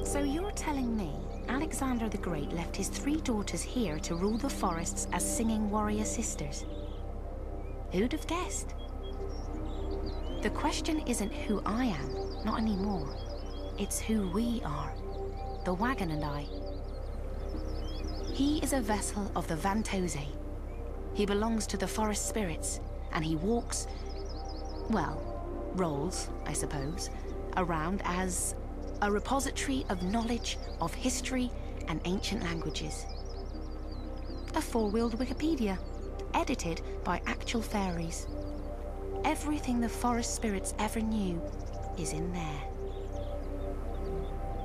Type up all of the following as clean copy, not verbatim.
So you're telling me Alexander the Great left his 3 daughters here to rule the forests as singing warrior sisters? Who'd have guessed? The question isn't who I am, not anymore. It's who we are, the wagon and I. He is a vessel of the Vantose. He belongs to the forest spirits, and he walks, well, rolls, I suppose, around as a repository of knowledge of history and ancient languages. A 4-wheeled Wikipedia, edited by actual fairies. Everything the forest spirits ever knew is in there.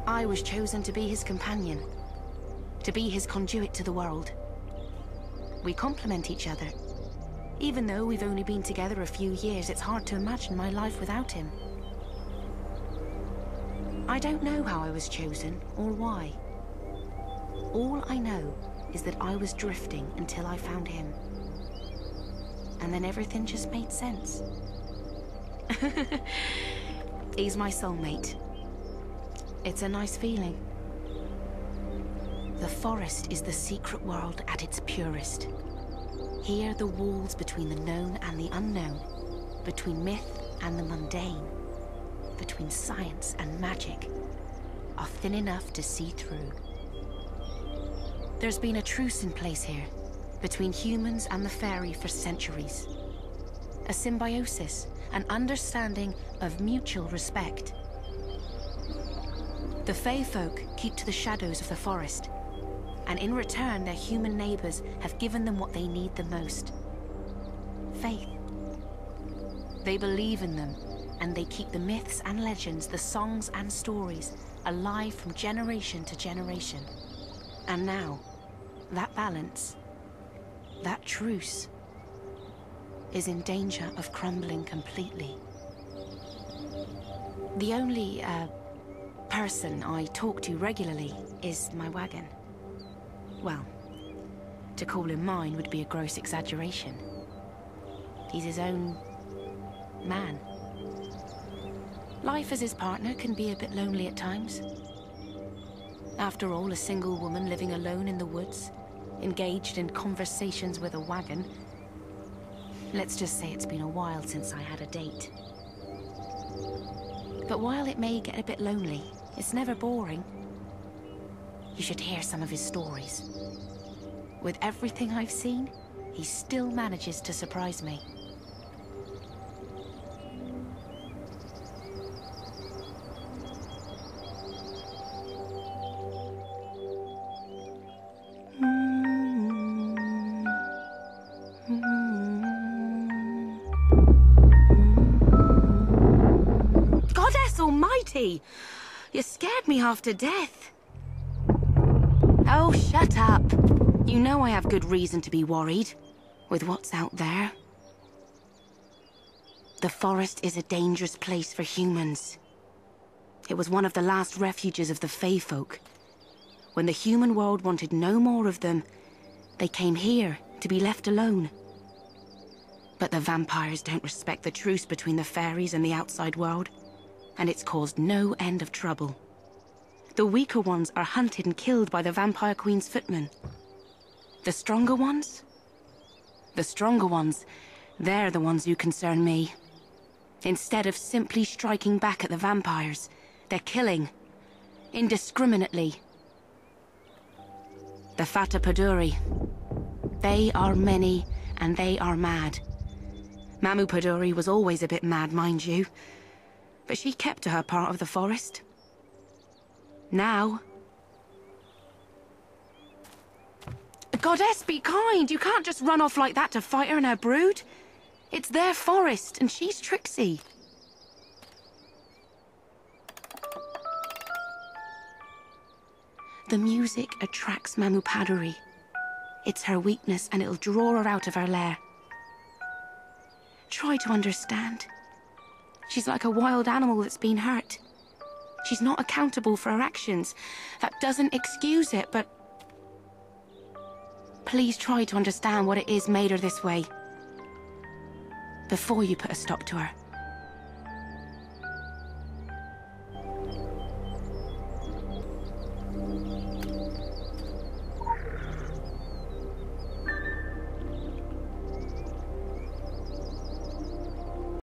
I was chosen to be his companion, to be his conduit to the world. We complement each other. Even though we've only been together a few years, it's hard to imagine my life without him. I don't know how I was chosen, or why. All I know is that I was drifting until I found him. And then everything just made sense. He's my soulmate. It's a nice feeling. The forest is the secret world at its purest. Here the walls between the known and the unknown, between myth and the mundane, between science and magic, are thin enough to see through. There's been a truce in place here, between humans and the fairy for centuries. A symbiosis, an understanding of mutual respect. The Fey folk keep to the shadows of the forest, and in return their human neighbors have given them what they need the most. Faith. They believe in them, and they keep the myths and legends, the songs and stories, alive from generation to generation. And now, that balance, that truce, is in danger of crumbling completely. The only, person I talk to regularly is my wagon. Well, to call him mine would be a gross exaggeration. He's his own man. Life as his partner can be a bit lonely at times. After all, a single woman living alone in the woods, engaged in conversations with a wagon. Let's just say it's been a while since I had a date. But while it may get a bit lonely, it's never boring. You should hear some of his stories. With everything I've seen, he still manages to surprise me. Goddess Almighty! You scared me half to death. Oh, shut up. You know I have good reason to be worried with what's out there. The forest is a dangerous place for humans. It was one of the last refuges of the Fey folk. When the human world wanted no more of them, they came here to be left alone. But the vampires don't respect the truce between the fairies and the outside world, and it's caused no end of trouble. The weaker ones are hunted and killed by the Vampire Queen's footmen. The stronger ones? The stronger ones, they're the ones who concern me. Instead of simply striking back at the vampires, they're killing. Indiscriminately. The Fata Paduri. They are many, and they are mad. Mamu Paduri was always a bit mad, mind you. But she kept to her part of the forest. Now... Goddess, be kind! You can't just run off like that to fight her and her brood. It's their forest, and she's tricksy. The music attracts Mamupadori. It's her weakness, and it'll draw her out of her lair. Try to understand. She's like a wild animal that's been hurt. She's not accountable for her actions. That doesn't excuse it, but... Please try to understand what it is made her this way. Before you put a stop to her.